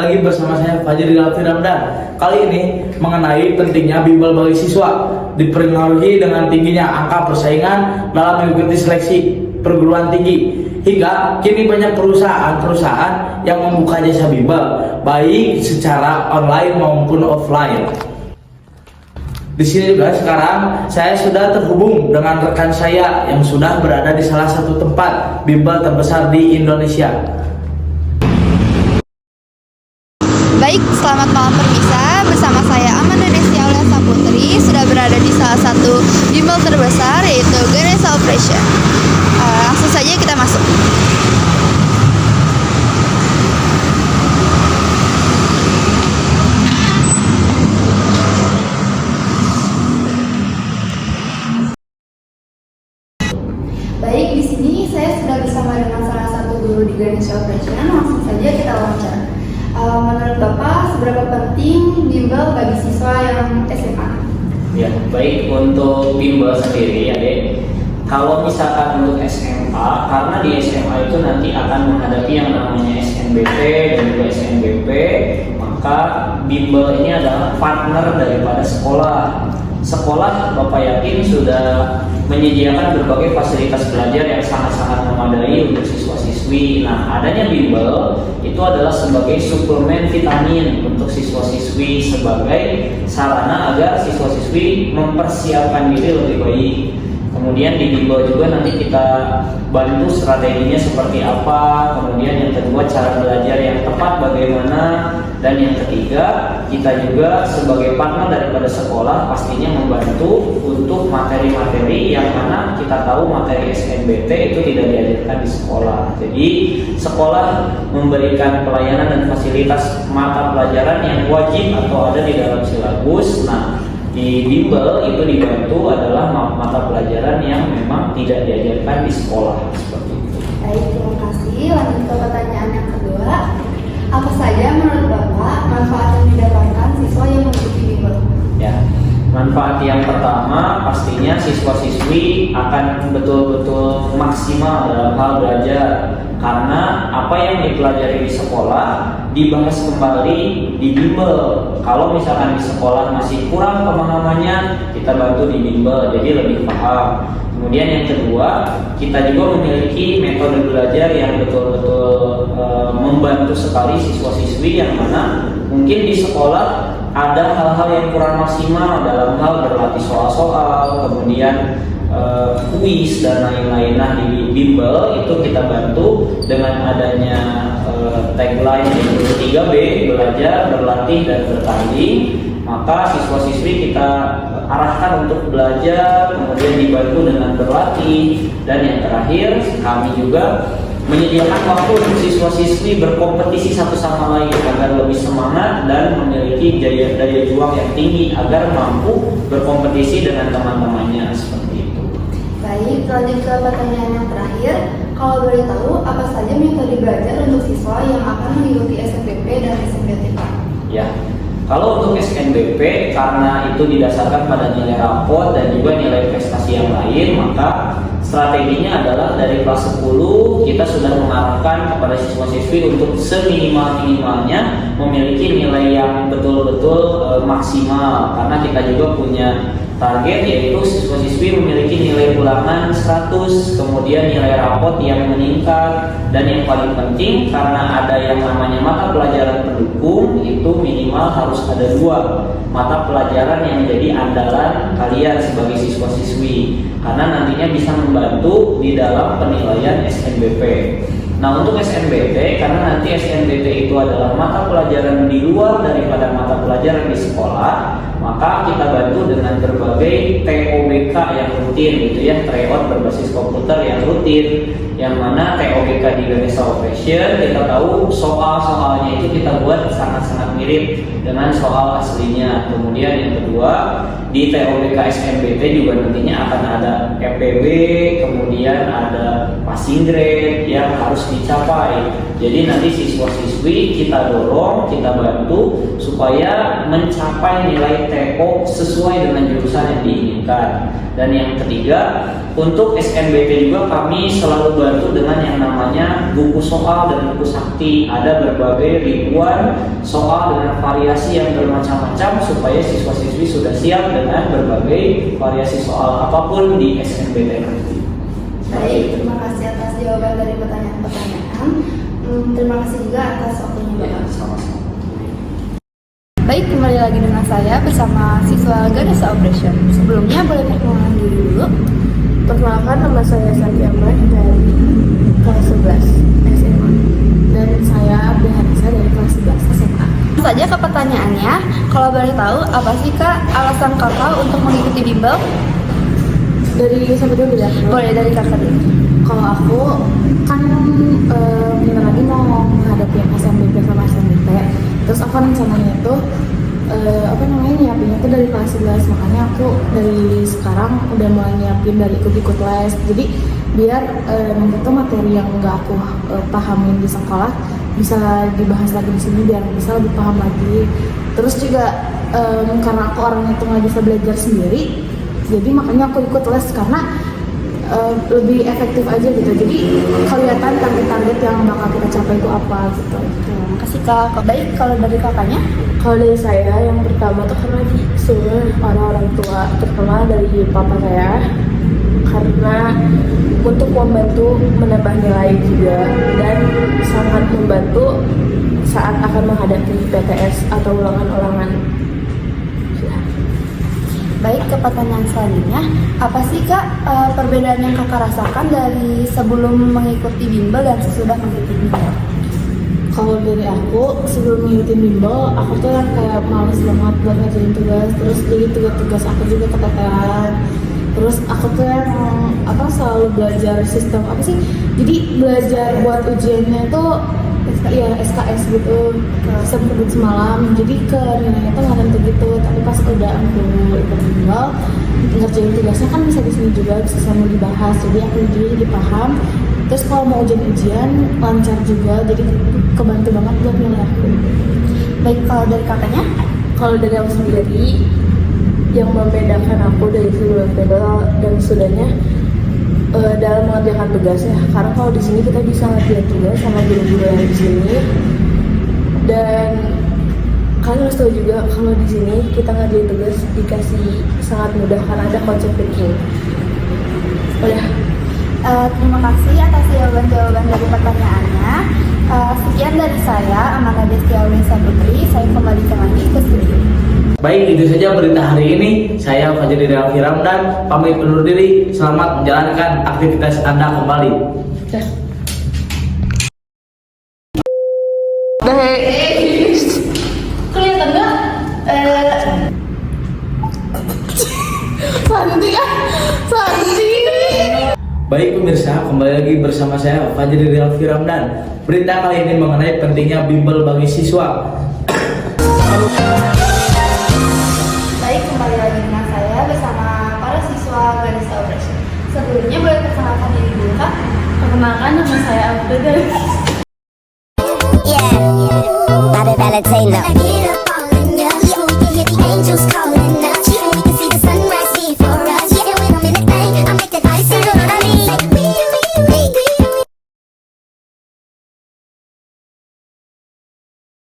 lagi bersama saya Fajri Galfi Ramdan. Kali ini mengenai pentingnya bimbel bagi siswa, dipengaruhi dengan tingginya angka persaingan dalam mengikuti seleksi perguruan tinggi. Hingga kini banyak perusahaan-perusahaan yang membuka jasa bimbel, baik secara online maupun offline. Di sini juga sekarang saya sudah terhubung dengan rekan saya yang sudah berada di salah satu tempat bimbel terbesar di Indonesia. Baik, selamat malam pemirsa. Bersama saya Amanda Desya Aulia Saputri sudah berada di salah satu bimbel terbesar yaitu Ganesha Operation. Langsung saja kita masuk. Baik, di sini saya sudah bersama dengan salah satu guru di Ganesha Operation. Langsung saja kita wawancara. Menurut Bapak, seberapa penting bimbel bagi siswa yang SMA? Ya, baik untuk bimbel sendiri ya, Dek. Kalau misalkan untuk SMA, karena di SMA itu nanti akan menghadapi yang namanya SNBT dan juga SNBP, maka bimbel ini adalah partner daripada sekolah. Sekolah, Bapak yakin, sudah menyediakan berbagai fasilitas belajar yang sangat-sangat memadai untuk siswa-siswi. Nah, adanya bimbel itu adalah sebagai suplemen vitamin untuk siswa-siswi sebagai sarana agar siswa-siswi mempersiapkan diri lebih baik. Kemudian di bimbel juga nanti kita bantu strateginya seperti apa. Kemudian yang kedua, cara belajar yang tepat bagaimana. Dan yang ketiga, kita juga sebagai partner daripada sekolah pastinya membantu untuk materi-materi yang mana kita tahu materi SNBT itu tidak diajarkan di sekolah. Jadi sekolah memberikan pelayanan dan fasilitas mata pelajaran yang wajib atau ada di dalam silabus. Nah, di bimbel itu dibantu adalah mata pelajaran yang memang tidak diajarkan di sekolah seperti itu. Baik, terima kasih. Lanjut ke pertanyaan yang kedua. Apa saja menurut Bapak manfaat yang didapatkan siswa yang mengikuti bimbel? Ya, manfaat yang pertama pastinya siswa-siswi akan betul-betul maksimal dalam hal belajar, karena apa yang dipelajari di sekolah dibahas kembali di bimbel. Kalau misalkan di sekolah masih kurang pemahamannya, kita bantu di bimbel jadi lebih paham. Kemudian yang kedua, kita juga memiliki metode belajar yang betul-betul membantu sekali siswa-siswi yang mana mungkin di sekolah ada hal-hal yang kurang maksimal dalam hal berlatih soal-soal, kemudian kuis dan lain-lain. Nah, di bimbel itu kita bantu dengan adanya tagline yaitu 3B, belajar, berlatih, dan bertanding. Maka siswa-siswi kita arahkan untuk belajar, kemudian dibantu dengan berlatih, dan yang terakhir kami juga menyediakan waktu untuk siswa-siswi berkompetisi satu sama lain agar lebih semangat dan memiliki daya juang yang tinggi agar mampu berkompetisi dengan teman-temannya seperti itu. Baik, lanjut ke pertanyaan yang terakhir. Kalau boleh tahu, apa saja metode belajar untuk siswa yang akan mengikuti SNBP dan SNBT, Pak? Ya, kalau untuk SNBP karena itu didasarkan pada nilai rapot dan juga nilai prestasi yang lain, maka strateginya adalah dari kelas 10 kita sudah mengarahkan kepada siswa-siswi untuk seminimal-minimalnya memiliki nilai yang betul-betul maksimal, karena kita juga punya target yaitu siswa-siswi memiliki nilai ulangan 100, kemudian nilai rapot yang meningkat, dan yang paling penting karena ada yang namanya mata pelajaran pendukung, itu minimal harus ada 2 mata pelajaran yang menjadi andalan kalian sebagai siswa-siswi, karena nantinya bisa membantu di dalam penilaian SNBP. Nah, untuk SNBT, karena nanti SNBT itu adalah mata pelajaran di luar daripada mata pelajaran di sekolah, maka kita bantu dengan berbagai TOBK yang rutin gitu ya, tryout berbasis komputer yang rutin, yang mana TOBK di Ganesha Operation kita tahu soal-soalnya itu kita buat sangat-sangat mirip dengan soal aslinya. Kemudian yang kedua, di TOBK SNBT juga nantinya akan ada EPB, kemudian ada passing grade yang harus dicapai. Jadi nanti siswa-siswi kita dorong, kita bantu supaya mencapai nilai TO sesuai dengan jurusan yang diinginkan. Dan yang ketiga, untuk SNBT juga kami selalu bantu dengan yang namanya buku soal dan buku sakti. Ada berbagai ribuan soal dengan variasi yang bermacam-macam supaya siswa-siswi sudah siap dengan berbagai variasi soal apapun di SNBT nanti. Baik, terima kasih atas jawaban dari pertanyaan-pertanyaan. Terima kasih juga atas waktunya Bapak. Baik, kembali lagi dengan saya bersama siswa Ganesha Operation. Sebelumnya boleh perkenalkan diri dulu. Perkenalkan, nama saya Santi Ahmad dari kelas 11 SMA. Dan saya Behanisa dari kelas 11 SMA. Langsung saja ke pertanyaannya. Kalau boleh tahu, apa sih Kak alasan Kakak untuk mengikuti bimbel? Dari siapa dulu ya? Boleh dari Kakak dulu. Kalau aku kan bentar lagi mau menghadapi SNBP sama SNBT. Terus aku rencananya itu nyiapinnya itu dari kelas 11. Makanya aku dari sekarang udah mulai nyiapin dari ikut-ikut les. Jadi biar nanti tuh materi yang nggak aku pahamin di sekolah bisa dibahas lagi di sini biar bisa lebih paham lagi. Terus juga karena aku orangnya tuh nggak bisa belajar sendiri, jadi makanya aku ikut les karena lebih efektif aja gitu. Jadi kelihatan target-target yang bakal kita capai itu apa gitu. Terima kasih Kak. Baik, kalau dari Kakaknya? Kalau dari saya yang pertama tuh karena disuruh orang tua, terutama dari papa saya, karena untuk membantu menambah nilai juga dan sangat membantu saat akan menghadapi PTS atau ulangan-ulangan. Baik, ke pertanyaan selanjutnya, apa sih Kak perbedaan yang Kakak rasakan dari sebelum mengikuti bimbel dan sesudah mengikuti bimbel? Kalau dari aku, sebelum ngikutin bimbel, aku tuh yang kayak males banget buat ngerjain tugas. Terus jadi tugas-tugas aku juga keteteran. Terus aku tuh yang selalu belajar sistem jadi belajar buat ujiannya tuh ya SKS gitu, sebut semalam. Jadi ke nilainya tuh nggak tentu gitu. Tapi pas udah aku ikut bimbel, ngerjain tugasnya kan bisa di sini juga, bisa sambil dibahas. Jadi aku jadi paham. Terus kalau mau ujian lancar juga, jadi kebantu banget buat nilai aku. Baik, kalau dari Kakaknya? Kalau dari aku sendiri, yang membedakan aku dari sebelum bimbel dan sudahnya dalam mengerjakan tugas ya. Karena kalau di sini kita bisa ngerjain tugas sama guru-guru yang di sini. Dan kalian harus tahu juga kalau di sini kita ngerjain tugas dikasih sangat mudah karena ada konsep thinking. Udah. Terima kasih atas jawaban-jawaban dari pertanyaannya. Sekian dari saya, Amanda Destia Ulisa Putri. Saya kembalikan lagi ke studio. Baik, itu saja berita hari ini. Saya Fajri Raffi Ramdan, pamit undur diri. Selamat menjalankan aktivitas Anda kembali. Kelihatan nggak? Santi. Baik pemirsa, kembali lagi bersama saya Fajri Raffi Ramdan. Berita kali ini mengenai pentingnya bimbel bagi siswa. Baik, kembali lagi dengan saya bersama para siswa Ganesha Operation. Sebelumnya boleh perkenalkan diri dulu Kak? Perkenalkan, nama saya Abdul. Yeah.